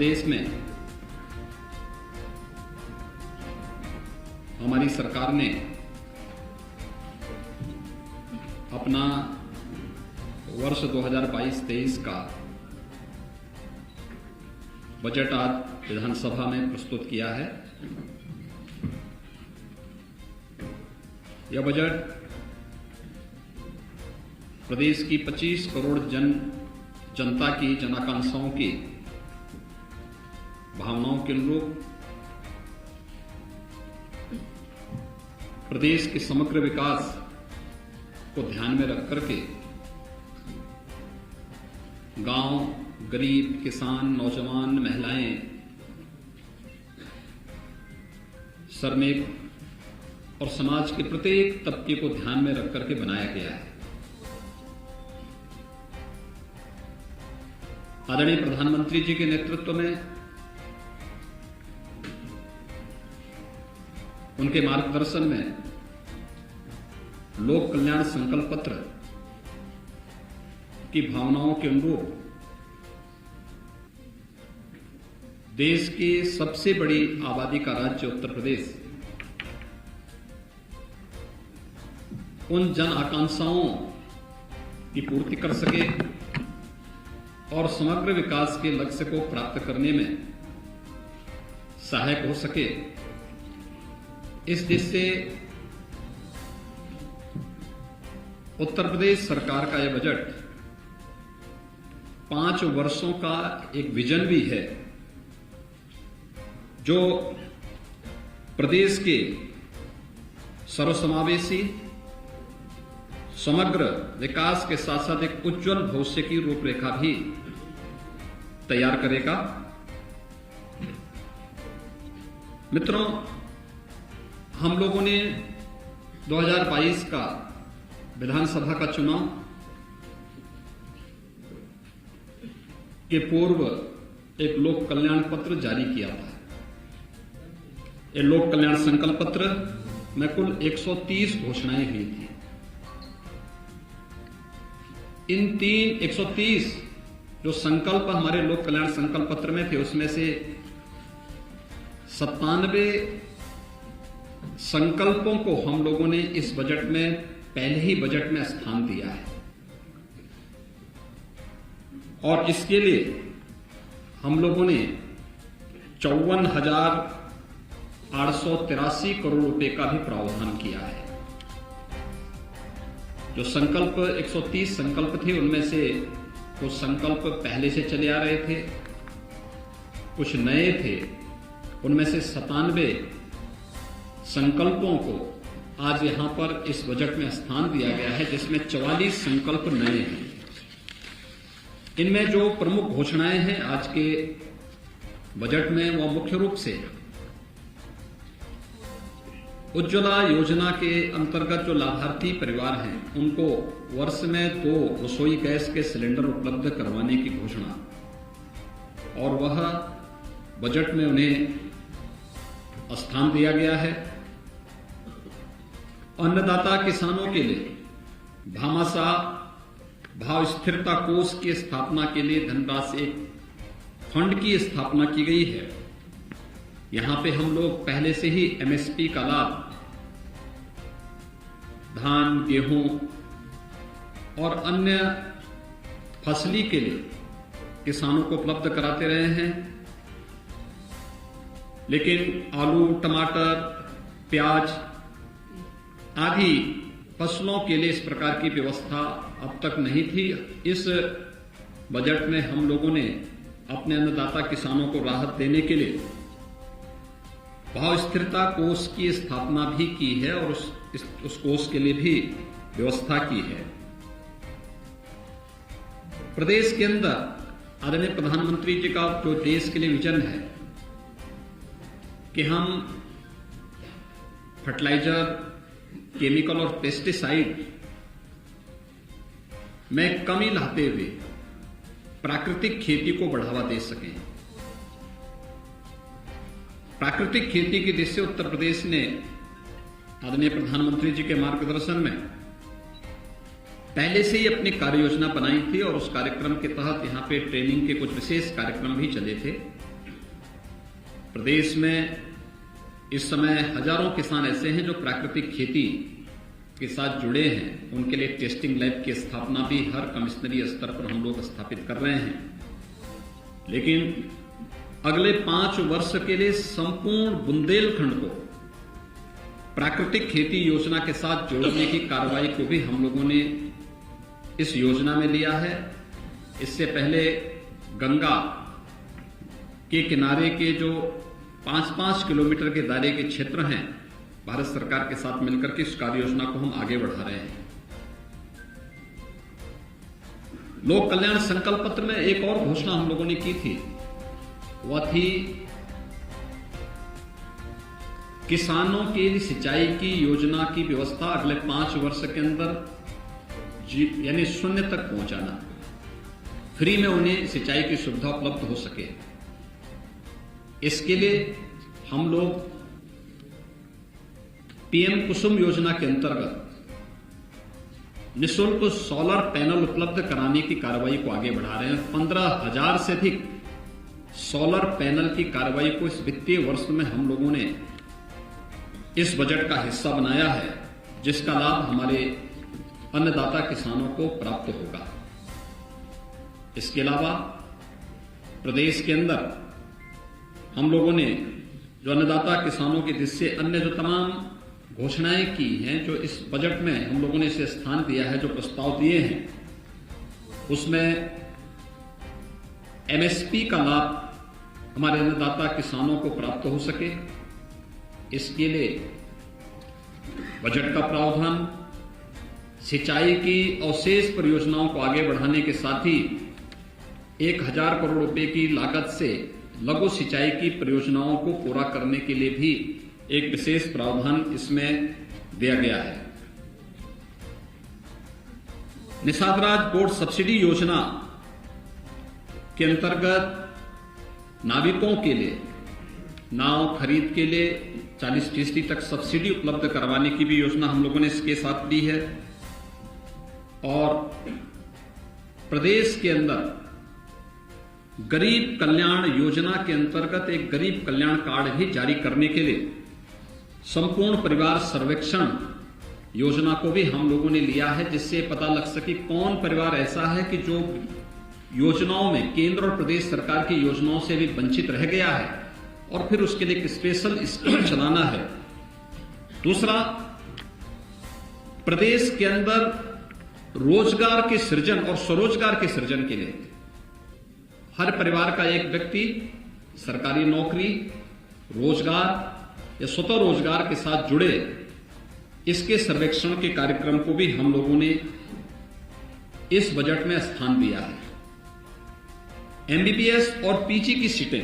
प्रदेश में हमारी सरकार ने अपना वर्ष 2022-23 का बजट आज विधानसभा में प्रस्तुत किया है। यह बजट प्रदेश की 25 करोड़ जनता की जनाकांक्षाओं की भावनाओं के अनुरूप प्रदेश के समग्र विकास को ध्यान में रख करके गांव, गरीब, किसान, नौजवान, महिलाएं, श्रमिक और समाज के प्रत्येक तबके को ध्यान में रख करके बनाया गया है। आदरणीय प्रधानमंत्री जी के नेतृत्व में, उनके मार्गदर्शन में लोक कल्याण संकल्प पत्र की भावनाओं के अनुरूप देश की सबसे बड़ी आबादी का राज्य उत्तर प्रदेश उन जन आकांक्षाओं की पूर्ति कर सके और समग्र विकास के लक्ष्य को प्राप्त करने में सहायक हो सके, इस दिशा से उत्तर प्रदेश सरकार का यह बजट 5 वर्षों का एक विजन भी है, जो प्रदेश के सर्वसमावेशी समग्र विकास के साथ साथ एक उज्जवल भविष्य की रूपरेखा भी तैयार करेगा। मित्रों, हम लोगों ने 2022 का विधानसभा का चुनाव के पूर्व एक लोक कल्याण पत्र जारी किया था। यह लोक कल्याण संकल्प पत्र में कुल 130 घोषणाएं हुई थी। इन 130 जो संकल्प हमारे लोक कल्याण संकल्प पत्र में थे, उसमें से 97 संकल्पों को हम लोगों ने इस बजट में पहले ही बजट में स्थान दिया है और इसके लिए हम लोगों ने 54,883 करोड़ रुपए का भी प्रावधान किया है। जो संकल्प 130 संकल्प थे, उनमें से कुछ संकल्प पहले से चले आ रहे थे, कुछ नए थे। उनमें से 97 संकल्पों को आज यहां पर इस बजट में स्थान दिया गया है, जिसमें 44 संकल्प नए हैं। इनमें जो प्रमुख घोषणाएं हैं आज के बजट में, वह मुख्य रूप से उज्ज्वला योजना के अंतर्गत जो लाभार्थी परिवार हैं, उनको वर्ष में 2 रसोई गैस के सिलेंडर उपलब्ध करवाने की घोषणा, और वह बजट में उन्हें स्थान दिया गया है। अन्नदाता किसानों के लिए भामाशाह भाव स्थिरता कोष की स्थापना के लिए धनराशि फंड की स्थापना की गई है। यहां पे हम लोग पहले से ही एमएसपी का लाभ धान, गेहूं और अन्य फसली के लिए किसानों को उपलब्ध कराते रहे हैं, लेकिन आलू, टमाटर, प्याज आदि फसलों के लिए इस प्रकार की व्यवस्था अब तक नहीं थी। इस बजट में हम लोगों ने अपने अन्नदाता किसानों को राहत देने के लिए भाव स्थिरता कोष की स्थापना भी की है और उस कोष के लिए भी व्यवस्था की है। प्रदेश के अंदर आदरणीय प्रधानमंत्री जी का जो देश के लिए विजन है कि हम फर्टिलाइजर, केमिकल और पेस्टिसाइड में कमी लाते हुए प्राकृतिक खेती को बढ़ावा दे सकें। प्राकृतिक खेती की दिशा से उत्तर प्रदेश ने आदरणीय प्रधानमंत्री जी के मार्गदर्शन में पहले से ही अपनी कार्य योजना बनाई थी और उस कार्यक्रम के तहत यहां पे ट्रेनिंग के कुछ विशेष कार्यक्रम भी चले थे। प्रदेश में इस समय हजारों किसान ऐसे हैं जो प्राकृतिक खेती के साथ जुड़े हैं। उनके लिए टेस्टिंग लैब की स्थापना भी हर कमिश्नरी स्तर पर हम लोग स्थापित कर रहे हैं। लेकिन अगले 5 वर्ष के लिए संपूर्ण बुंदेलखंड को प्राकृतिक खेती योजना के साथ जोड़ने की कार्रवाई को भी हम लोगों ने इस योजना में लिया है। इससे पहले गंगा के किनारे के जो 5-5 किलोमीटर के दायरे के क्षेत्र हैं, भारत सरकार के साथ मिलकर के इस कार्य योजना को हम आगे बढ़ा रहे हैं। लोक कल्याण संकल्प पत्र में एक और घोषणा हम लोगों ने की थी, वह थी किसानों के लिए सिंचाई की योजना की व्यवस्था अगले 5 वर्ष के अंदर यानी 0 तक पहुंचाना, फ्री में उन्हें सिंचाई की सुविधा उपलब्ध हो सके। इसके लिए हम लोग पीएम कुसुम योजना के अंतर्गत निःशुल्क सोलर पैनल उपलब्ध कराने की कार्रवाई को आगे बढ़ा रहे हैं। 15,000 से अधिक सोलर पैनल की कार्रवाई को इस वित्तीय वर्ष में हम लोगों ने इस बजट का हिस्सा बनाया है, जिसका लाभ हमारे अन्नदाता किसानों को प्राप्त होगा। इसके अलावा प्रदेश के अंदर हम लोगों ने जो अन्नदाता किसानों के जिससे अन्य जो तमाम घोषणाएं की हैं, जो इस बजट में हम लोगों ने इसे स्थान दिया है, जो प्रस्ताव दिए हैं, उसमें एमएसपी का लाभ हमारे अन्नदाता किसानों को प्राप्त हो सके, इसके लिए बजट का प्रावधान सिंचाई की अवशेष परियोजनाओं को आगे बढ़ाने के साथ ही 1,000 करोड़ रुपए की लागत से लघु सिंचाई की परियोजनाओं को पूरा करने के लिए भी एक विशेष प्रावधान इसमें दिया गया है। निषाद राज बोर्ड सब्सिडी योजना के अंतर्गत नाविकों के लिए नाव खरीद के लिए 40% तक सब्सिडी उपलब्ध करवाने की भी योजना हम लोगों ने इसके साथ ली है। और प्रदेश के अंदर गरीब कल्याण योजना के अंतर्गत एक गरीब कल्याण कार्ड भी जारी करने के लिए संपूर्ण परिवार सर्वेक्षण योजना को भी हम लोगों ने लिया है, जिससे पता लग सके कौन परिवार ऐसा है कि जो योजनाओं में केंद्र और प्रदेश सरकार की योजनाओं से भी वंचित रह गया है, और फिर उसके लिए एक स्पेशल स्कीम चलाना है। दूसरा, प्रदेश के अंदर रोजगार के सृजन और स्वरोजगार के सृजन के लिए हर परिवार का एक व्यक्ति सरकारी नौकरी, रोजगार या स्वतः रोजगार के साथ जुड़े, इसके सर्वेक्षण के कार्यक्रम को भी हम लोगों ने इस बजट में स्थान दिया है। एमबीबीएस और पीजी की सीटें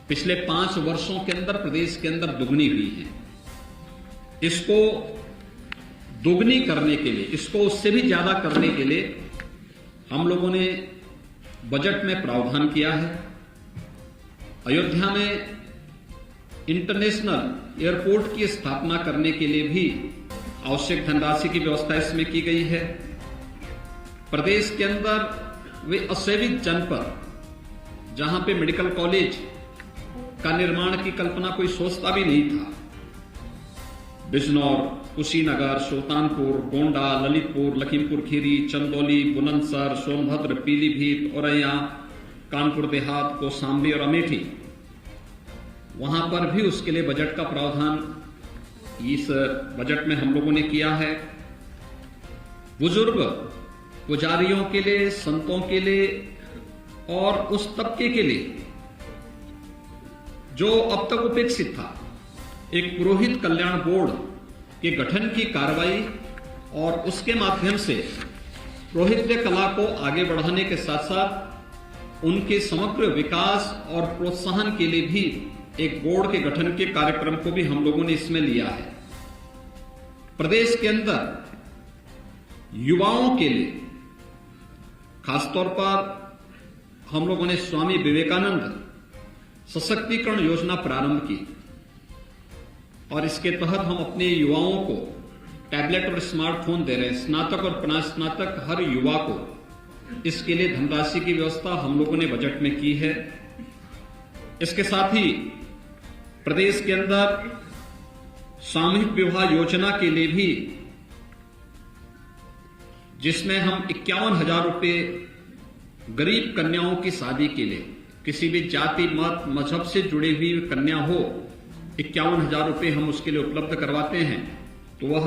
पिछले 5 वर्षों के अंदर प्रदेश के अंदर दुगनी हुई है। इसको दुगनी करने के लिए, इसको उससे भी ज्यादा करने के लिए हम लोगों ने बजट में प्रावधान किया है। अयोध्या में इंटरनेशनल एयरपोर्ट की स्थापना करने के लिए भी आवश्यक धनराशि की व्यवस्था इसमें की गई है। प्रदेश के अंदर वे असेवित जनपद जहां पे मेडिकल कॉलेज का निर्माण की कल्पना कोई सोचता भी नहीं था, बिजनौर, कुशीनगर, सुल्तानपुर, गोंडा, ललितपुर, लखीमपुर खीरी, चंदौली, बुलंदशहर, सोनभद्र, पीलीभीत, औरैया, कानपुर देहात, कौशाम्बी और अमेठी, वहां पर भी उसके लिए बजट का प्रावधान इस बजट में हम लोगों ने किया है। बुजुर्ग पुजारियों के लिए, संतों के लिए और उस तबके के लिए जो अब तक उपेक्षित था, एक पुरोहित कल्याण बोर्ड के गठन की कार्रवाई और उसके माध्यम से पुरोहित्य कला को आगे बढ़ाने के साथ साथ उनके समग्र विकास और प्रोत्साहन के लिए भी एक बोर्ड के गठन के कार्यक्रम को भी हम लोगों ने इसमें लिया है। प्रदेश के अंदर युवाओं के लिए खासतौर पर हम लोगों ने स्वामी विवेकानंद सशक्तिकरण योजना प्रारंभ की और इसके तहत हम अपने युवाओं को टैबलेट और स्मार्टफोन दे रहे हैं। स्नातक और स्नातक हर युवा को इसके लिए धनराशि की व्यवस्था हम लोगों ने बजट में की है। इसके साथ ही प्रदेश के अंदर सामूहिक विवाह योजना के लिए भी, जिसमें हम 51,000 रुपए गरीब कन्याओं की शादी के लिए, किसी भी जाति मत मजहब से जुड़ी हुई कन्या हो, 51,000 रुपए हम उसके लिए उपलब्ध करवाते हैं। तो वह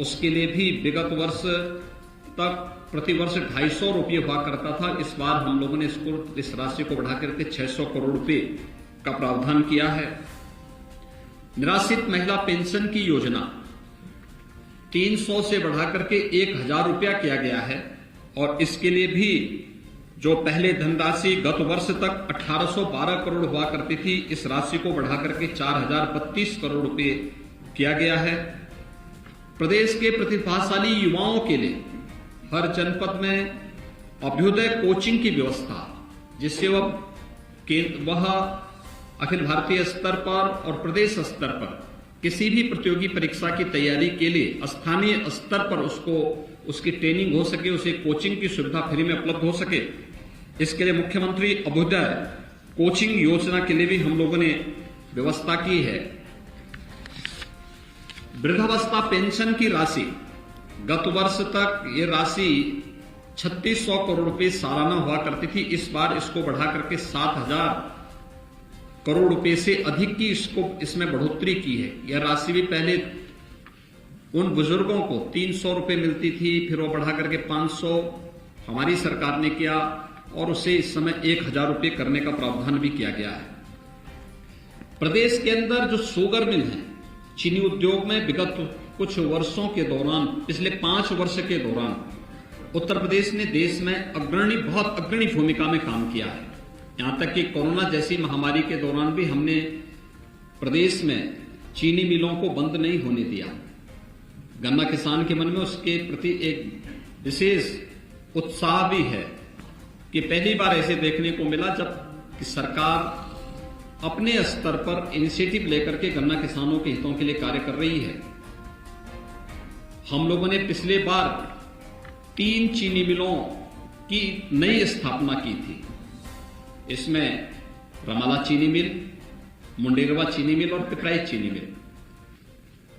उसके लिए भी विगत वर्ष तक प्रतिवर्ष 250 रुपये हुआ करता था। इस बार हम लोगों ने इस राशि को बढ़ा करके 600 करोड़ रुपए का प्रावधान किया है। निराश्रित महिला पेंशन की योजना 300 से बढ़ा करके 1,000 रुपया किया गया है और इसके लिए भी जो पहले धनराशि गत वर्ष तक 1812 करोड़ हुआ करती थी, इस राशि को बढ़ा करके 4,032 करोड़ रुपए किया गया है। प्रदेश के प्रतिभाशाली युवाओं के लिए हर जनपद में अभ्युदय कोचिंग की व्यवस्था, जिससे वह अखिल भारतीय स्तर पर और प्रदेश स्तर पर किसी भी प्रतियोगी परीक्षा की तैयारी के लिए स्थानीय स्तर पर उसकी ट्रेनिंग हो सके, उसे कोचिंग की सुविधा फ्री में उपलब्ध हो सके। इसके लिए मुख्यमंत्री अभ्युदय कोचिंग योजना के लिए भी हम लोगों ने व्यवस्था की है। वृद्धावस्था पेंशन की राशि, गत वर्ष तक ये राशि 3600 करोड़ रुपए सालाना हुआ करती थी। इस बार इसको बढ़ा करके 7,000 करोड़ रुपए से अधिक की इसमें बढ़ोतरी की है। यह राशि भी पहले उन बुजुर्गों को 300 रुपए मिलती थी, फिर वो बढ़ा करके 500 हमारी सरकार ने किया और उसे इस समय 1,000 रुपए करने का प्रावधान भी किया गया है। प्रदेश के अंदर जो शुगर मिल है, चीनी उद्योग में विगत कुछ वर्षों के दौरान, पिछले 5 वर्ष के दौरान उत्तर प्रदेश ने देश में बहुत अग्रणी भूमिका में काम किया है। यहां तक कि कोरोना जैसी महामारी के दौरान भी हमने प्रदेश में चीनी मिलों को बंद नहीं होने दिया। गन्ना किसान के मन में उसके प्रति एक विशेष उत्साह भी है कि पहली बार ऐसे देखने को मिला जब कि सरकार अपने स्तर पर इनिशिएटिव लेकर के गन्ना किसानों के हितों के लिए कार्य कर रही है। हम लोगों ने पिछले बार 3 चीनी मिलों की नई स्थापना की थी। इसमें रमाला चीनी मिल, मुंडेरवा चीनी मिल और पिपराइच चीनी मिल।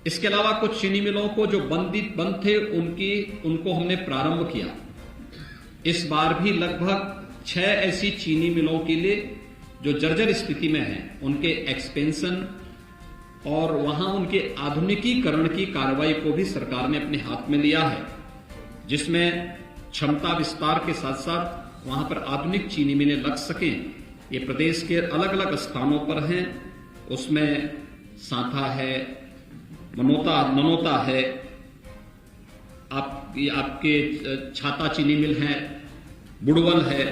इसके अलावा कुछ चीनी मिलों को जो बंद थे उनको हमने प्रारंभ किया। इस बार भी लगभग 6 ऐसी चीनी मिलों के लिए जो जर्जर स्थिति में हैं, उनके एक्सपेंशन और वहां उनके आधुनिकीकरण की कार्रवाई को भी सरकार ने अपने हाथ में लिया है, जिसमें क्षमता विस्तार के साथ साथ वहां पर आधुनिक चीनी मिलें लग सकें। ये प्रदेश के अलग अलग स्थानों पर हैं। उसमें सांथा है, ननोता है, आपके छाता चीनी मिल है, बुड़वल है।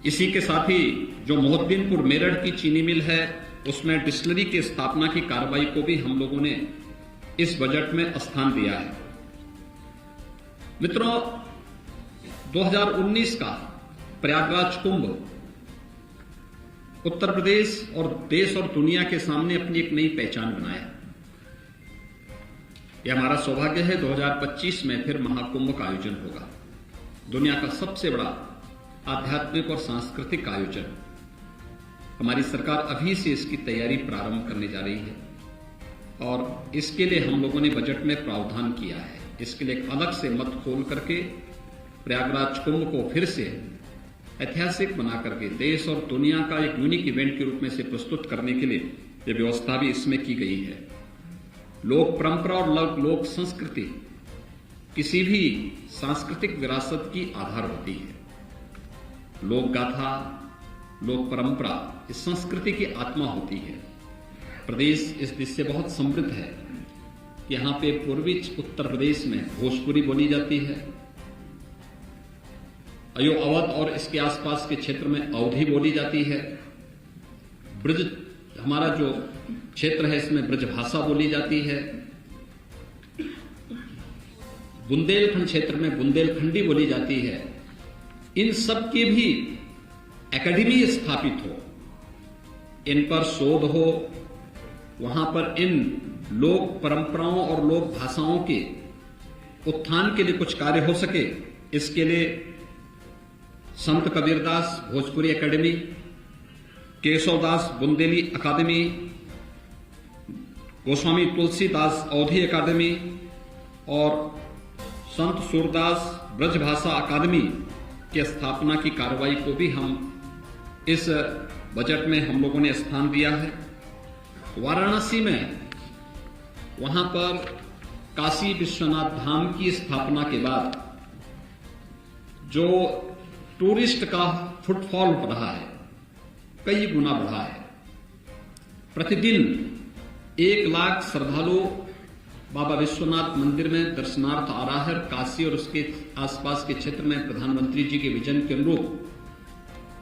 इसी के साथ ही जो मोहद्दीनपुर मेरठ की चीनी मिल है, उसमें डिस्टिलरी की स्थापना की कार्रवाई को भी हम लोगों ने इस बजट में स्थान दिया है। मित्रों, 2019 का प्रयागराज कुंभ उत्तर प्रदेश और देश और दुनिया के सामने अपनी एक नई पहचान बनाया। यह हमारा सौभाग्य है 2025 में फिर महाकुंभ का आयोजन होगा। दुनिया का सबसे बड़ा आध्यात्मिक और सांस्कृतिक आयोजन। हमारी सरकार अभी से इसकी तैयारी प्रारंभ करने जा रही है और इसके लिए हम लोगों ने बजट में प्रावधान किया है। इसके लिए एक अलग से मत खोल करके प्रयागराज कुंभ को फिर से ऐतिहासिक बना करके देश और दुनिया का एक यूनिक इवेंट के रूप में से प्रस्तुत करने के लिए ये व्यवस्था भी इसमें की गई है। लोक परंपरा और लोक संस्कृति किसी भी सांस्कृतिक विरासत की आधार होती है। लोक गाथा, लोक परंपरा इस संस्कृति की आत्मा होती है। प्रदेश इस दिशा से बहुत समृद्ध है। यहाँ पे पूर्वी उत्तर प्रदेश में भोजपुरी बोली जाती है, अवध और इसके आसपास के क्षेत्र में अवधी बोली जाती है। ब्रज हमारा जो क्षेत्र है इसमें ब्रजभाषा बोली जाती है। बुंदेलखंड क्षेत्र में बुंदेलखंडी बोली जाती है। इन सब की भी एकेडमी स्थापित हो, इन पर शोध हो, वहां पर इन लोक परंपराओं और लोक भाषाओं के उत्थान के लिए कुछ कार्य हो सके, इसके लिए संत कबीरदास भोजपुरी एकेडमी केशवदास बुंदेली अकादमी, गोस्वामी तुलसीदास अवधी अकादमी और संत सूरदास ब्रजभाषा अकादमी की स्थापना की कार्रवाई को भी हम इस बजट में हम लोगों ने स्थान दिया है। वाराणसी में वहां पर काशी विश्वनाथ धाम की स्थापना के बाद जो टूरिस्ट का फुटफॉल रहा है कई गुना बढ़ा है। प्रतिदिन 1 लाख श्रद्धालु बाबा विश्वनाथ मंदिर में दर्शनार्थ आ रहा है। काशी और उसके आसपास के क्षेत्र में प्रधानमंत्री जी के विजन के अनुरूप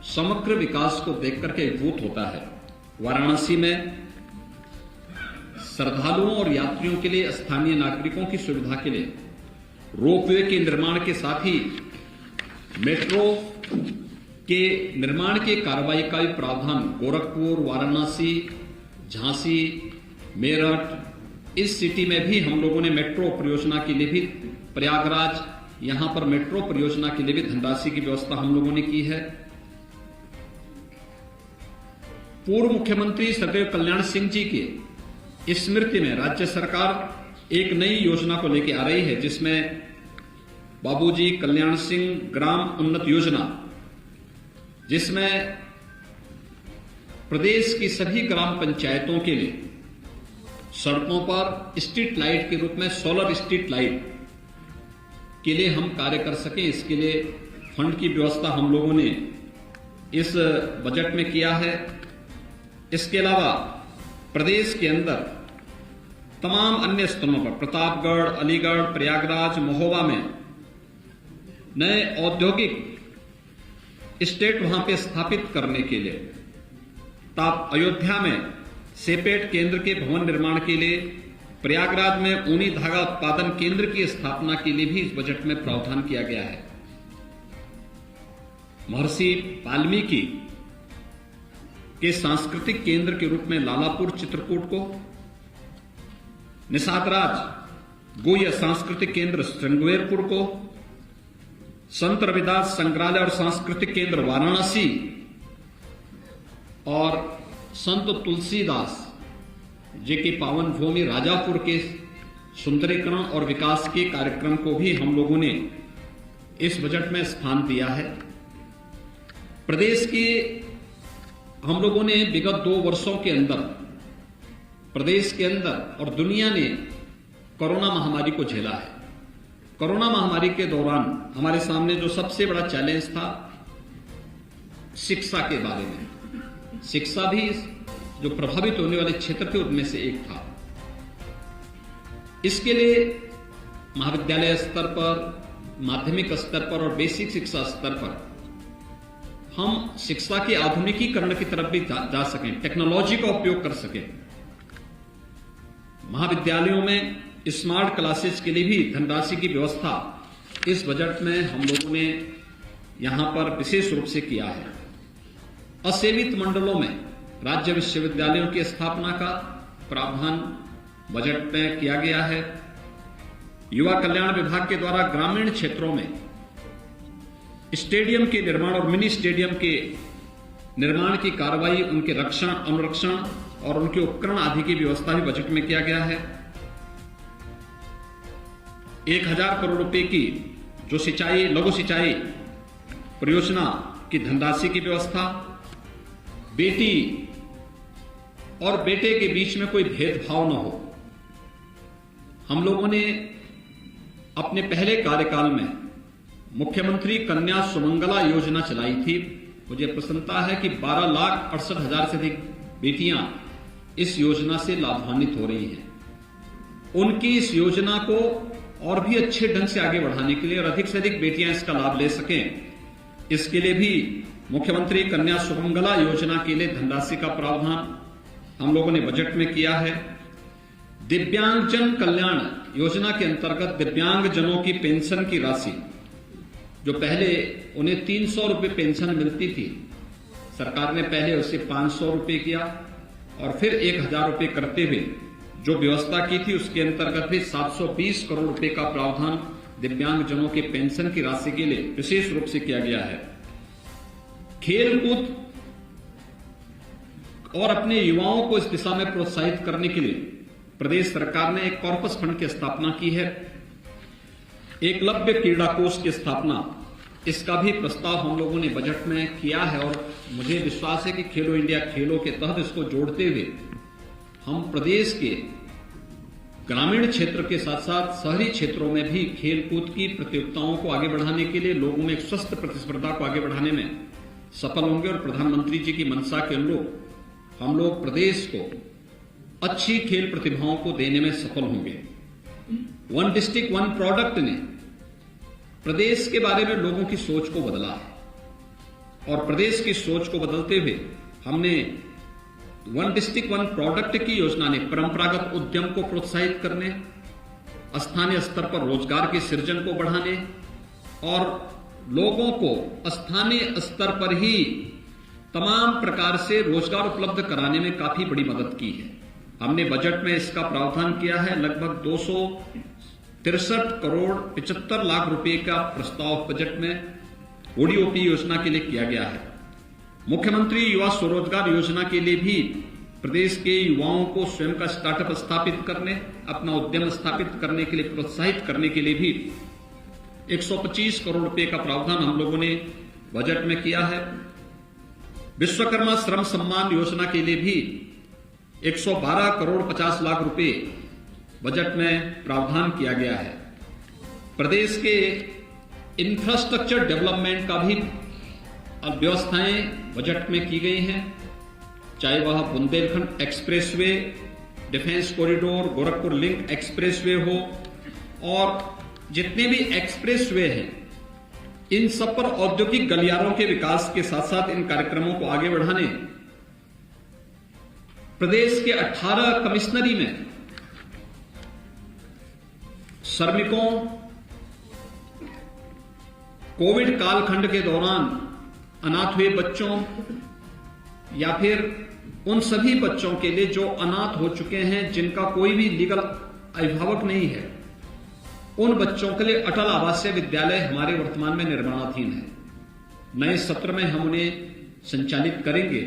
समग्र विकास को देखकर के अभिभूत होता है। वाराणसी में श्रद्धालुओं और यात्रियों के लिए, स्थानीय नागरिकों की सुविधा के लिए रोपवे के निर्माण के साथ ही मेट्रो के निर्माण के कार्रवाई का भी प्रावधान गोरखपुर, वाराणसी, झांसी, मेरठ, इस सिटी में भी हम लोगों ने मेट्रो परियोजना के लिए भी, प्रयागराज, यहां पर मेट्रो परियोजना के लिए भी धनराशि की व्यवस्था हम लोगों ने की है। पूर्व मुख्यमंत्री सदैव कल्याण सिंह जी की स्मृति में राज्य सरकार एक नई योजना को लेकर आ रही है, जिसमें बाबूजी कल्याण सिंह ग्राम उन्नत योजना, जिसमें प्रदेश की सभी ग्राम पंचायतों के लिए सड़कों पर स्ट्रीट लाइट के रूप में सोलर स्ट्रीट लाइट के लिए हम कार्य कर सकें, इसके लिए फंड की व्यवस्था हम लोगों ने इस बजट में किया है। इसके अलावा प्रदेश के अंदर तमाम अन्य स्थानों पर प्रतापगढ़, अलीगढ़, प्रयागराज, महोबा में नए औद्योगिक स्टेट वहां पे स्थापित करने के लिए, अयोध्या में सेपेट केंद्र के भवन निर्माण के लिए, प्रयागराज में ऊनी धागा उत्पादन केंद्र की स्थापना के लिए भी इस बजट में प्रावधान किया गया है। महर्षि वाल्मीकि के सांस्कृतिक केंद्र के रूप में लालापुर चित्रकूट को, निषादराज गोया सांस्कृतिक केंद्र श्रृंगवेरपुर को, संत रविदास संग्रहालय और सांस्कृतिक केंद्र वाराणसी और संत तुलसीदास जी की पावन भूमि राजापुर के सुंदरीकरण और विकास के कार्यक्रम को भी हम लोगों ने इस बजट में स्थान दिया है। प्रदेश के हम लोगों ने विगत 2 वर्षों के अंदर प्रदेश के अंदर और दुनिया ने कोरोना महामारी को झेला है। कोरोना महामारी के दौरान हमारे सामने जो सबसे बड़ा चैलेंज था शिक्षा के बारे में, शिक्षा भी जो प्रभावित होने वाले क्षेत्र थे उनमें से एक था। इसके लिए महाविद्यालय स्तर पर, माध्यमिक स्तर पर और बेसिक शिक्षा स्तर पर हम शिक्षा के आधुनिकीकरण की तरफ भी जा सकें, टेक्नोलॉजी का उपयोग कर सकें। महाविद्यालयों में स्मार्ट क्लासेस के लिए भी धनराशि की व्यवस्था इस बजट में हम लोगों ने यहां पर विशेष रूप से किया है। असेवित मंडलों में राज्य विश्वविद्यालयों की स्थापना का प्रावधान बजट में किया गया है। युवा कल्याण विभाग के द्वारा ग्रामीण क्षेत्रों में स्टेडियम के निर्माण और मिनी स्टेडियम के निर्माण की कार्रवाई, उनके रक्षण, अनुरक्षण और उनके उपकरण आदि की व्यवस्था भी बजट में किया गया है। 1000 करोड़ रुपए की जो सिंचाई, लघु सिंचाई परियोजना की धनराशि की व्यवस्था, बेटी और बेटे के बीच में कोई भेदभाव न हो। हम लोगों ने अपने पहले कार्यकाल में मुख्यमंत्री कन्या सुमंगला योजना चलाई थी। मुझे प्रसन्नता है कि 12,68,000 से अधिक बेटियां इस योजना से लाभान्वित हो रही हैं। उनकी इस योजना को और भी अच्छे ढंग से आगे बढ़ाने के लिए और अधिक से अधिक बेटियां इसका लाभ ले सकें, इसके लिए भी मुख्यमंत्री कन्या सुमंगला योजना के लिए धनराशि का प्रावधान हम लोगों ने बजट में किया है। दिव्यांगजन कल्याण योजना के अंतर्गत दिव्यांगजनों की पेंशन की राशि, जो पहले उन्हें 300 रुपए पेंशन मिलती थी, सरकार ने पहले उसे 500 रुपए किया और फिर 1000 रुपए करते हुए जो व्यवस्था की थी उसके अंतर्गत भी 720 करोड़ रुपए का प्रावधान दिव्यांगजनों के पेंशन की राशि के लिए विशेष रूप से किया गया है। खेलकूद और अपने युवाओं को इस दिशा में प्रोत्साहित करने के लिए प्रदेश सरकार ने एक कॉर्पस फंड की स्थापना की है। एकलव्य क्रीड़ा कोष की स्थापना, इसका भी प्रस्ताव हम लोगों ने बजट में किया है और मुझे विश्वास है कि खेलो इंडिया खेलों के तहत इसको जोड़ते हुए हम प्रदेश के ग्रामीण क्षेत्र के साथ साथ शहरी क्षेत्रों में भी खेलकूद की प्रतियोगिताओं को आगे बढ़ाने के लिए लोगों में एक स्वस्थ प्रतिस्पर्धा को आगे बढ़ाने में सफल होंगे और प्रधानमंत्री जी की मंशा के अनुरूप हम लोग प्रदेश को अच्छी खेल प्रतिभाओं को देने में सफल होंगे। वन डिस्ट्रिक्ट वन प्रोडक्ट ने प्रदेश के बारे में लोगों की सोच को बदला है और प्रदेश की सोच को बदलते हुए हमने वन डिस्ट्रिक्ट वन प्रोडक्ट की योजना ने परंपरागत उद्यम को प्रोत्साहित करने, स्थानीय स्तर पर रोजगार के सृजन को बढ़ाने और लोगों को स्थानीय स्तर पर ही तमाम प्रकार से रोजगार उपलब्ध कराने में काफी बड़ी मदद की है। हमने बजट में इसका प्रावधान किया है। लगभग 263 करोड़ 75 लाख रुपए का प्रस्ताव बजट में ओडीओपी योजना के लिए किया गया है। मुख्यमंत्री युवा स्वरोजगार योजना के लिए भी प्रदेश के युवाओं को स्वयं का स्टार्टअप स्थापित करने, अपना उद्यम स्थापित करने के लिए प्रोत्साहित करने के लिए भी 125 करोड़ रुपए का प्रावधान हम लोगों ने बजट में किया है। विश्वकर्मा श्रम सम्मान योजना के लिए भी 112 करोड़ 50 लाख रुपए बजट में प्रावधान किया गया है। प्रदेश के इंफ्रास्ट्रक्चर डेवलपमेंट का भी व्यवस्थाएं बजट में की गई हैं, चाहे वह Bundelkhand expressway, defence corridor, Gorakhpur link expressway हो और जितने भी एक्सप्रेसवे हैं, इन सब पर औद्योगिक गलियारों के विकास के साथ साथ इन कार्यक्रमों को आगे बढ़ाने प्रदेश के 18 कमिश्नरी में श्रमिकों, कोविड कालखंड के दौरान अनाथ हुए बच्चों या फिर उन सभी बच्चों के लिए जो अनाथ हो चुके हैं, जिनका कोई भी लीगल अभिभावक नहीं है, उन बच्चों के लिए अटल आवासीय विद्यालय हमारे वर्तमान में निर्माणाधीन है। नए सत्र में हम उन्हें संचालित करेंगे,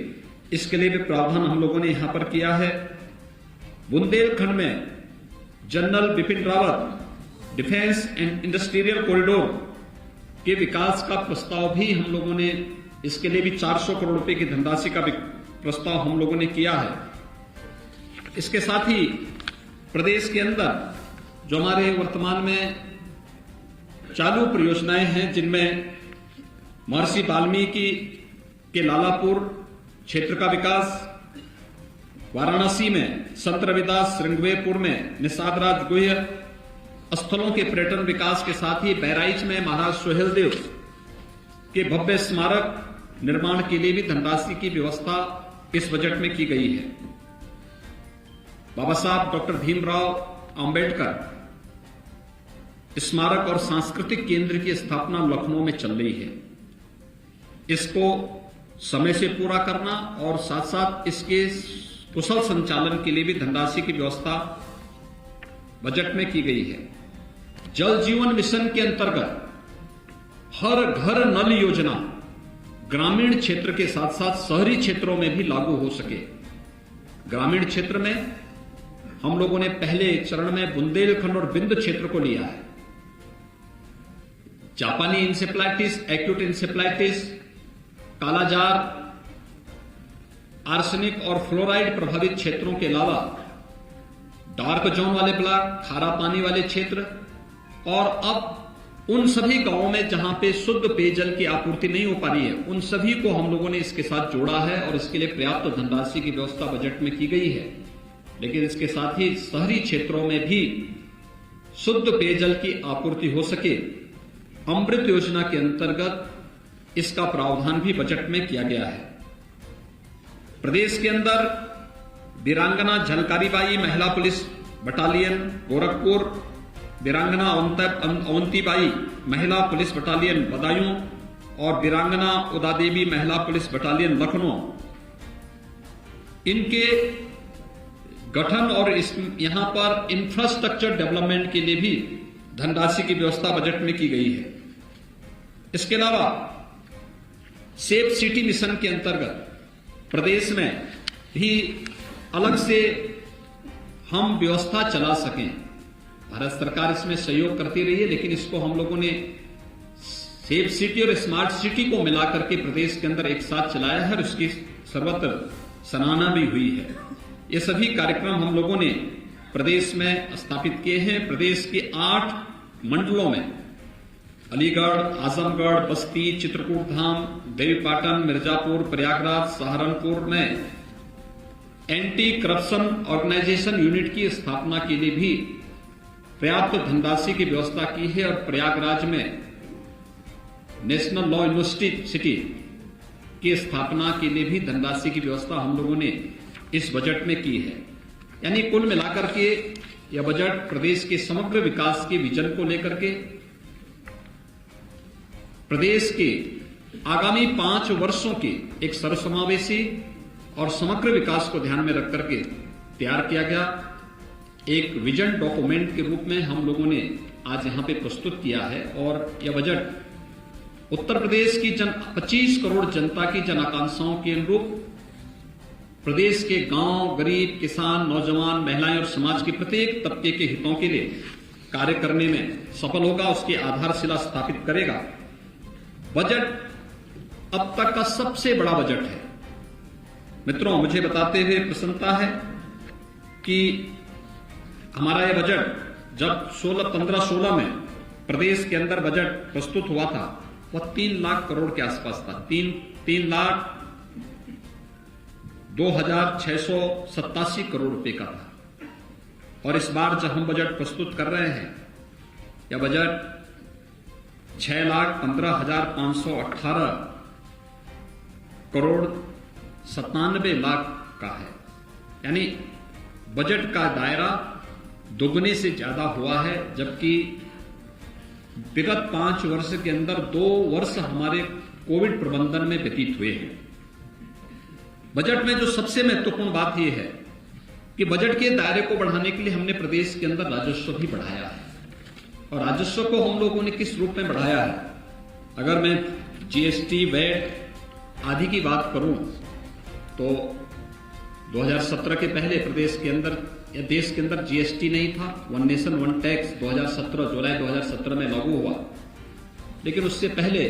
इसके लिए भी प्रावधान हम लोगों ने यहां पर किया है। बुंदेलखंड में general Bipin Rawat defence and industrial corridor के विकास का प्रस्ताव भी हम लोगों ने, इसके लिए भी 400 करोड़ रुपए की धनराशि का प्रस्ताव हम लोगों ने किया है। इसके साथ ही प्रदेश के अंदर जो हमारे वर्तमान में चालू परियोजनाएं हैं, जिनमें महर्षि वाल्मीकि के लालापुर क्षेत्र का विकास, वाराणसी में संत रविदास श्रृंगवेरपुर में निषाद राज गुह्य स्थलों के पर्यटन विकास के साथ ही बहराइच में महाराज सोहेलदेव के भव्य स्मारक निर्माण के लिए भी धनराशि की व्यवस्था इस बजट में की गई है। बाबा साहब डॉक्टर भीमराव अंबेडकर स्मारक और सांस्कृतिक केंद्र की स्थापना लखनऊ में चल रही है। इसको समय से पूरा करना और साथ साथ इसके कुशल संचालन के लिए भी धनराशि की व्यवस्था बजट में की गई है। जल जीवन मिशन के अंतर्गत हर घर नल योजना ग्रामीण क्षेत्र के साथ साथ शहरी क्षेत्रों में भी लागू हो सके। ग्रामीण क्षेत्र में हम लोगों ने पहले चरण में बुंदेलखंड और बिंद क्षेत्र को लिया है। जापानी इंसेफ्लाइटिस, एक्यूट इंसेफ्लाइटिस, कालाजार, आर्सेनिक और फ्लोराइड प्रभावित क्षेत्रों के अलावा डार्क जोन वाले ब्लॉक, खारा पानी वाले क्षेत्र और अब उन सभी गांवों में जहां पे शुद्ध पेयजल की आपूर्ति नहीं हो पा रही है, उन सभी को हम लोगों ने इसके साथ जोड़ा है और इसके लिए पर्याप्त धनराशि की व्यवस्था बजट में की गई है। लेकिन इसके साथ ही शहरी क्षेत्रों में भी शुद्ध पेयजल की आपूर्ति हो सके, अमृत योजना के अंतर्गत इसका प्रावधान भी बजट में किया गया है। प्रदेश के अंदर वीरांगना झलकारीबाई महिला पुलिस बटालियन गोरखपुर, वीरांगना अवंतीबाई महिला पुलिस बटालियन बदायूं और वीरांगना उदादेवी महिला पुलिस बटालियन लखनऊ, इनके गठन और यहां पर इंफ्रास्ट्रक्चर डेवलपमेंट के लिए भी धनराशि की व्यवस्था बजट में की गई है। इसके अलावा सेफ सिटी मिशन के अंतर्गत प्रदेश में भी अलग से हम व्यवस्था चला सकें। भारत सरकार इसमें सहयोग करती रही है, लेकिन इसको हम लोगों ने सेफ सिटी और स्मार्ट सिटी को मिलाकर के प्रदेश के अंदर एक साथ चलाया है और उसकी सर्वत्र सराहना भी हुई है। ये सभी कार्यक्रम हम लोगों ने प्रदेश में स्थापित किए हैं। प्रदेश के 8 मंडलों में अलीगढ़, आजमगढ़, बस्ती, चित्रकूट धाम, देवीपाटन, मिर्जापुर, प्रयागराज, सहारनपुर में एंटी करप्शन ऑर्गेनाइजेशन यूनिट की स्थापना के लिए भी पर्याप्त धनराशि की व्यवस्था की है और प्रयागराज में नेशनल लॉ यूनिवर्सिटी की स्थापना के लिए भी धनराशि की व्यवस्था हम लोगों ने इस बजट में की है। यानी कुल मिलाकर के यह बजट प्रदेश के समग्र विकास के विजन को लेकर के प्रदेश के आगामी 5 वर्षों के एक सर्वसमावेशी और समग्र विकास को ध्यान में रख करके तैयार किया गया एक विजन डॉक्यूमेंट के रूप में हम लोगों ने आज यहां पे प्रस्तुत किया है। और यह बजट उत्तर प्रदेश की 25 करोड़ जनता की जन आकांक्षाओं के अनुरूप प्रदेश के गांव, गरीब, किसान, नौजवान, महिलाएं और समाज के प्रत्येक तबके के हितों के लिए कार्य करने में सफल होगा, उसकी आधारशिला स्थापित करेगा। बजट अब तक का सबसे बड़ा बजट है। मित्रों, मुझे बताते हुए प्रसन्नता है कि हमारा यह बजट जब 15-16 में प्रदेश के अंदर बजट प्रस्तुत हुआ था वह 3 लाख करोड़ के आसपास था। 3,02,687 करोड़ रुपए का था। और इस बार जब हम बजट प्रस्तुत कर रहे हैं, यह बजट 6,15,518 करोड़ 97 लाख का है। यानी बजट का दायरा दोगुने से ज्यादा हुआ है, जबकि विगत 5 वर्ष के अंदर 2 वर्ष हमारे कोविड प्रबंधन में व्यतीत हुए हैं। बजट में जो सबसे महत्वपूर्ण बात यह है कि बजट के दायरे को बढ़ाने के लिए हमने प्रदेश के अंदर राजस्व भी बढ़ाया है। और राजस्व को हम लोगों ने किस रूप में बढ़ाया है? अगर मैं जीएसटी, वैट आदि की बात करूं तो 2017 के पहले प्रदेश के अंदर या देश के अंदर जीएसटी नहीं था। वन नेशन वन टैक्स 2017 जुलाई 2017 में लागू हुआ, लेकिन उससे पहले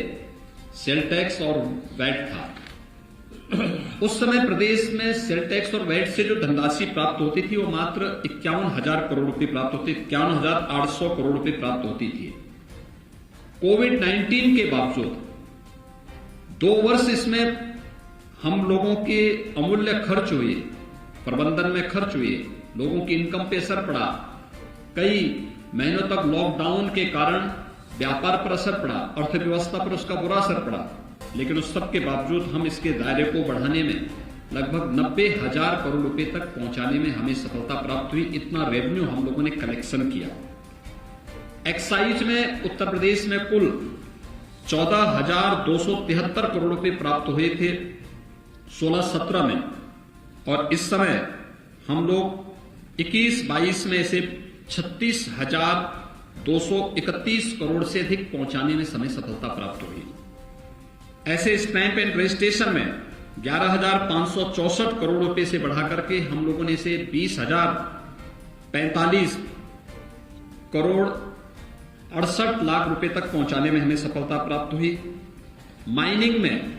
सेल टैक्स और वैट था। उस समय प्रदेश में सेल टैक्स और वैट से जो धनराशि प्राप्त होती थी वो मात्र 51,000 करोड़ रुपए प्राप्त होती, 51,800 करोड़ रुपए प्राप्त होती थी। कोविड-19 के बावजूद 2 वर्ष इसमें हम लोगों के अमूल्य खर्च हुए, प्रबंधन में खर्च हुए, लोगों की इनकम पे असर पड़ा, कई महीनों तक लॉकडाउन के कारण व्यापार पर असर पड़ा, अर्थव्यवस्था पर उसका बुरा असर पड़ा। लेकिन उस सब के बावजूद हम इसके दायरे को बढ़ाने में लगभग 90,000 करोड़ रुपए तक पहुंचाने में हमें सफलता प्राप्त हुई। इतना रेवेन्यू हम लोगों ने कलेक्शन किया। एक्साइज में उत्तर प्रदेश में कुल 14,273 करोड़ रुपए प्राप्त हुए थे 16-17 में, और इस समय हम लोग 21-22 में से 36,231 करोड़ से अधिक पहुंचाने में हमें सफलता प्राप्त हुई। ऐसे स्टैंप एंड रजिस्ट्रेशन में 11,564 करोड़ रुपए से बढ़ा करके हम लोगों ने इसे 20,045 करोड़ 68 लाख रुपए तक पहुंचाने में हमें सफलता प्राप्त हुई। माइनिंग में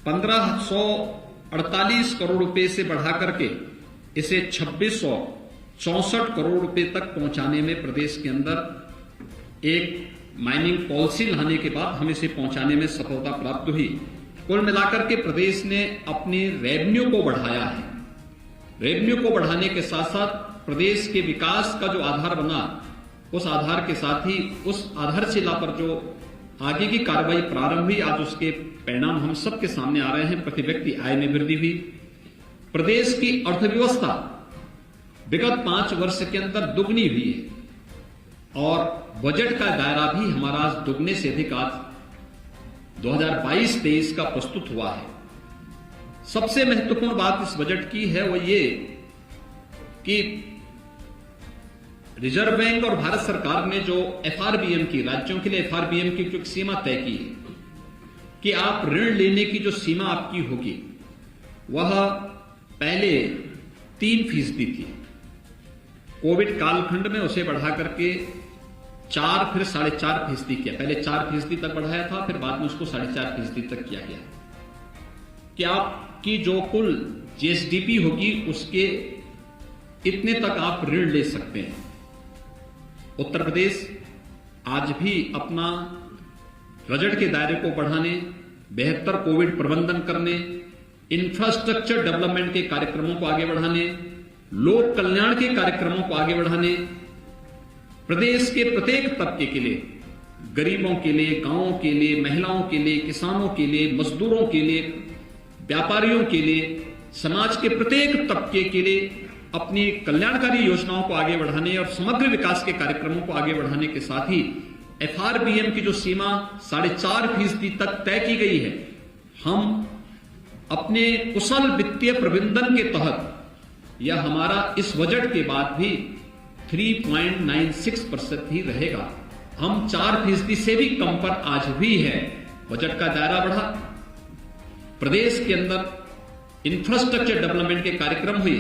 1,548 करोड़ रुपए से बढ़ा करके इसे 2,664 करोड़ रुपए तक पहुंचाने में प्रदेश के अंदर एक माइनिंग पॉलिसी लाने के बाद हमें इसे पहुंचाने में सफलता प्राप्त हुई। कुल मिलाकर के प्रदेश ने अपने रेवेन्यू को बढ़ाया है। रेवेन्यू को बढ़ाने के साथ साथ प्रदेश के विकास का जो आधार बना, उस आधार के साथ ही उस आधारशिला पर जो आगे की कार्रवाई प्रारंभ हुई, आज उसके परिणाम हम सबके सामने आ रहे हैं। प्रति व्यक्ति आय में वृद्धि हुई। प्रदेश की अर्थव्यवस्था विगत 5 वर्ष के अंदर दुगनी हुई है और बजट का दायरा भी हमारा आज दुगने से अधिक आज 2022-23 का प्रस्तुत हुआ है। सबसे महत्वपूर्ण बात इस बजट की है वो ये कि रिजर्व बैंक और भारत सरकार ने जो एफआरबीएम की, राज्यों के लिए एफआरबीएम की जो सीमा तय की है कि आप ऋण लेने की जो सीमा आपकी होगी वह पहले 3% थी, कोविड कालखंड में उसे बढ़ा करके 4 फिर 4.5% किया। पहले 4% तक बढ़ाया था, फिर बाद में उसको 4.5% तक किया गया कि आपकी जो कुल जीएसडीपी होगी उसके इतने तक आप ऋण ले सकते हैं। उत्तर प्रदेश आज भी अपना बजट के दायरे को बढ़ाने, बेहतर कोविड प्रबंधन करने, इंफ्रास्ट्रक्चर डेवलपमेंट के कार्यक्रमों को आगे बढ़ाने, लोक कल्याण के कार्यक्रमों को आगे बढ़ाने, प्रदेश के प्रत्येक तबके के लिए, गरीबों के लिए, गांवों के लिए, महिलाओं के लिए, किसानों के लिए, मजदूरों के लिए, व्यापारियों के लिए, समाज के प्रत्येक तबके के लिए अपनी कल्याणकारी योजनाओं को आगे बढ़ाने और समग्र विकास के कार्यक्रमों को आगे बढ़ाने के साथ ही एफआरबीएम की जो सीमा 4.5% तक तय की गई है, हम अपने कुशल वित्तीय प्रबंधन के तहत यह हमारा इस बजट के बाद भी 3.96% ही रहेगा। हम 4% से भी कम पर आज भी है। बजट का दायरा बढ़ा, प्रदेश के अंदर इंफ्रास्ट्रक्चर डेवलपमेंट के कार्यक्रम हुए,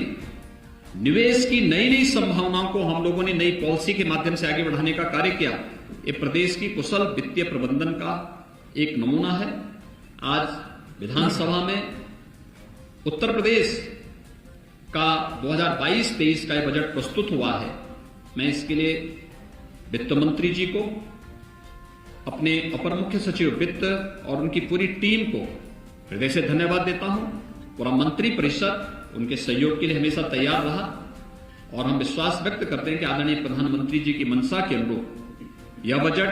निवेश की नई नई संभावनाओं को हम लोगों ने नई पॉलिसी के माध्यम से आगे बढ़ाने का कार्य किया। ये प्रदेश की कुशल वित्तीय प्रबंधन का एक नमूना है। आज विधानसभा में उत्तर प्रदेश का 2022-23 का यह बजट प्रस्तुत हुआ है। मैं इसके लिए वित्त मंत्री जी को, अपने अपर मुख्य सचिव वित्त और उनकी पूरी टीम को हृदय से धन्यवाद देता हूं। पूरा मंत्री परिषद उनके सहयोग के लिए हमेशा तैयार रहा और हम विश्वास व्यक्त करते हैं कि आदरणीय प्रधानमंत्री जी की मंशा के अनुरूप यह बजट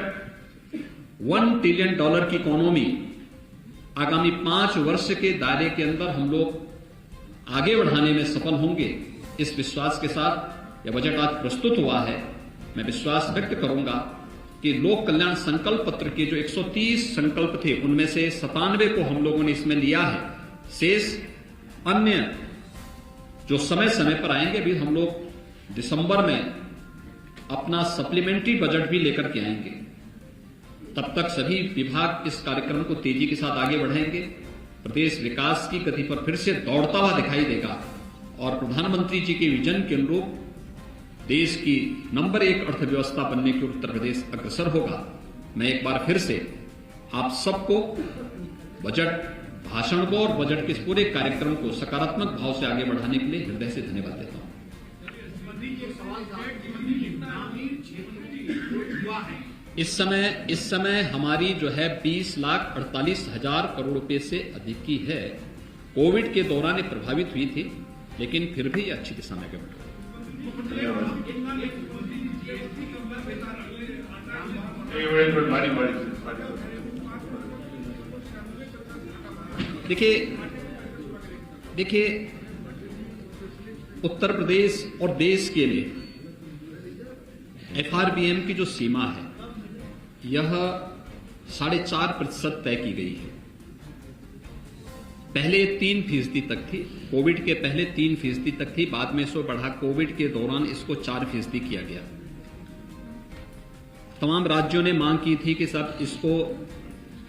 $1 ट्रिलियन की इकोनॉमी आगामी 5 वर्ष के दायरे के अंदर हम लोग आगे बढ़ाने में सफल होंगे। इस विश्वास के साथ यह बजट आज प्रस्तुत हुआ है। मैं विश्वास व्यक्त करूंगा कि लोक कल्याण संकल्प पत्र के जो 130 संकल्प थे उनमें से 97 को हम लोगों ने इसमें लिया है। शेष अन्य जो समय समय पर आएंगे, भी हम लोग दिसंबर में अपना सप्लीमेंट्री बजट भी लेकर के आएंगे। तब तक सभी विभाग इस कार्यक्रम को तेजी के साथ आगे बढ़ाएंगे। प्रदेश विकास की गति पर फिर से दौड़ता हुआ दिखाई देगा और प्रधानमंत्री जी के विजन के अनुरूप देश की नंबर 1 अर्थव्यवस्था बनने की उत्तर प्रदेश अग्रसर होगा। मैं एक बार फिर से आप सबको बजट भाषण को और बजट के पूरे कार्यक्रम को सकारात्मक भाव से आगे बढ़ाने के लिए हृदय से धन्यवाद देता हूं। इस समय हमारी जो है 20,48,000 करोड़ रुपए से अधिक की है। कोविड के दौरान ये प्रभावित हुई थी, लेकिन फिर भी अच्छी दिशा में आगे बढ़ रही है। देखिए उत्तर प्रदेश और देश के लिए एफआरबीएम की जो सीमा है यह 4.5% तय की गई है। पहले 3% तक थी, कोविड के पहले 3% तक थी, बाद में इसको बढ़ा कोविड के दौरान इसको 4% किया गया। तमाम राज्यों ने मांग की थी कि सर इसको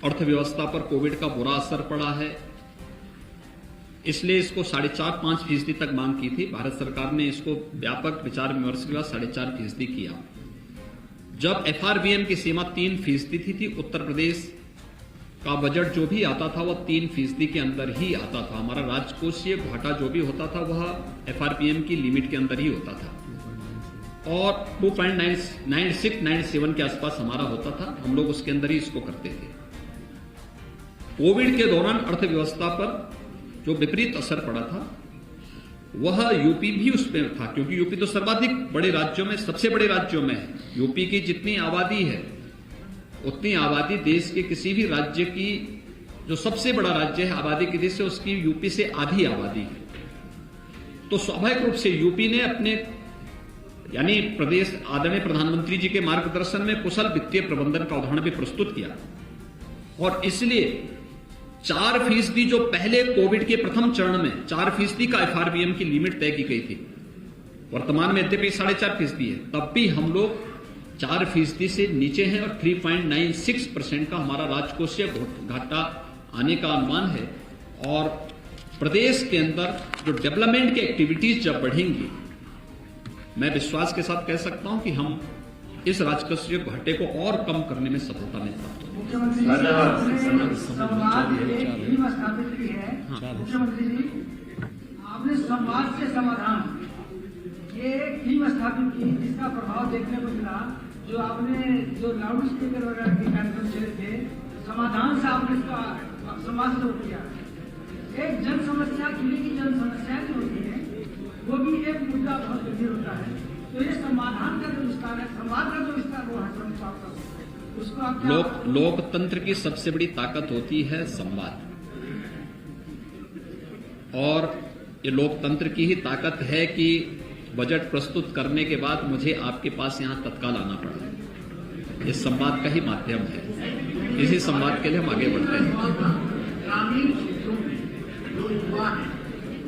अर्थव्यवस्था पर कोविड का बुरा असर पड़ा है, इसलिए इसको 4.5-5% तक मांग की थी। भारत सरकार ने इसको व्यापक विचार विमर्श के बाद 4.5% किया। जब एफआरबीएम की सीमा 3% थी, उत्तर प्रदेश का बजट जो भी आता था वह 3% के अंदर ही आता था। हमारा राजकोषीय घाटा जो भी होता था वह एफआरबीएम की लिमिट के अंदर ही होता था और 2.96-97 के आसपास हमारा होता था। हम लोग उसके अंदर ही इसको करते थे। कोविड के दौरान अर्थव्यवस्था पर जो विपरीत असर पड़ा था वह यूपी भी उसमें था, क्योंकि यूपी तो सर्वाधिक बड़े राज्यों में, सबसे बड़े राज्यों में है। यूपी की जितनी आबादी है उतनी आबादी देश के किसी भी राज्य की, जो सबसे बड़ा राज्य है आबादी की दृष्टि से, उसकी यूपी से आधी आबादी है। तो स्वाभाविक रूप से यूपी ने अपने यानी प्रदेश आदरणीय प्रधानमंत्री जी के मार्गदर्शन में कुशल वित्तीय प्रबंधन का उदाहरण भी प्रस्तुत किया और इसलिए 4% जो पहले कोविड के प्रथम चरण में 4% का एफआरबीएम की लिमिट तय की गई थी, वर्तमान में यद्यपि 4.5% है, तब भी हम लोग 4% से नीचे हैं और 3.96% का हमारा राजकोषीय घाटा आने का अनुमान है और प्रदेश के अंदर जो डेवलपमेंट की एक्टिविटीज जब बढ़ेंगी, मैं विश्वास के साथ कह सकता हूं कि हम इस राजकोषीय घाटे को और कम करने में सफलता मिल सकती है। मुख्यमंत्री जी आपने संवाद से समाधान ये एक थीम स्थापित की, जिसका प्रभाव देखने को मिला। जो आपने जो लाउड स्पीकर वगैरह के कार्यक्रम चले थे, समाधान से आपने इसका संवाद शुरू किया। एक जन समस्या, जिले की जन समस्याएं जो होती है, वो भी एक मुद्दा बहुत गंभीर होता है। तो ये समाधान का जो विस्तार है, संवाद का जो विस्तार वो है, उसको आप लोकतंत्र की सबसे बड़ी ताकत होती है संवाद, और ये लोकतंत्र की ही ताकत है कि बजट प्रस्तुत करने के बाद मुझे आपके पास यहां तत्काल आना पड़ा। ये संवाद का ही माध्यम है। इसी संवाद के लिए हम आगे बढ़ते हैं। ग्रामीण क्षेत्रों में जो युवा है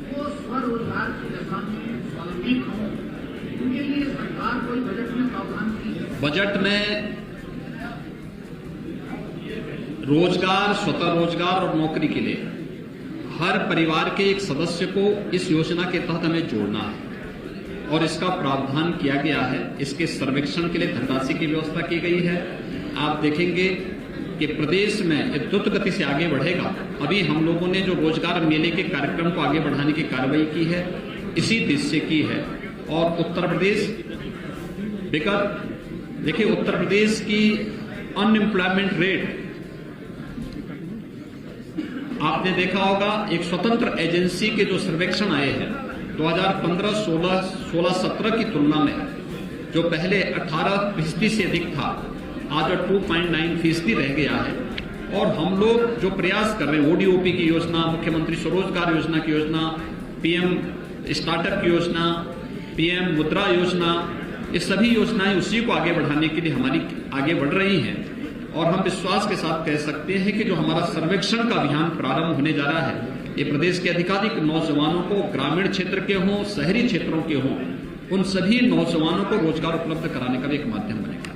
वो स्वरोजगार की दशा में स्वावलंबी हों, उनके लिए सरकार कोई बजट में प्रावधान की है? बजट में रोजगार, स्वतः रोजगार और नौकरी के लिए हर परिवार के एक सदस्य को इस योजना के तहत हमें जोड़ना है, और इसका प्रावधान किया गया है। इसके सर्वेक्षण के लिए धनराशि की व्यवस्था की गई है। आप देखेंगे कि प्रदेश में द्रुत गति से आगे बढ़ेगा। अभी हम लोगों ने जो रोजगार मेले के कार्यक्रम को आगे बढ़ाने की कार्रवाई की है, इसी दिशा से की है। और उत्तर प्रदेश देखिए, उत्तर प्रदेश की अनएम्प्लॉयमेंट रेट आपने देखा होगा, एक स्वतंत्र एजेंसी के जो सर्वेक्षण आए हैं 2015, 16, 17 की तुलना में, जो पहले 18% से अधिक था, आज 2.9% रह गया है। और हम लोग जो प्रयास कर रहे हैं, ओडीओपी की योजना, मुख्यमंत्री स्वरोजगार योजना की योजना, पीएम स्टार्टअप की योजना, पीएम मुद्रा योजना, ये सभी योजनाएं उसी को आगे बढ़ाने के लिए हमारी आगे बढ़ रही हैं। और हम विश्वास के साथ कह सकते हैं कि जो हमारा सर्वेक्षण का अभियान प्रारंभ होने जा रहा है, ये प्रदेश के अधिकाधिक नौजवानों को, ग्रामीण क्षेत्र के हों, शहरी क्षेत्रों के हों, उन सभी नौजवानों को रोजगार उपलब्ध कराने का भी एक माध्यम बनेगा।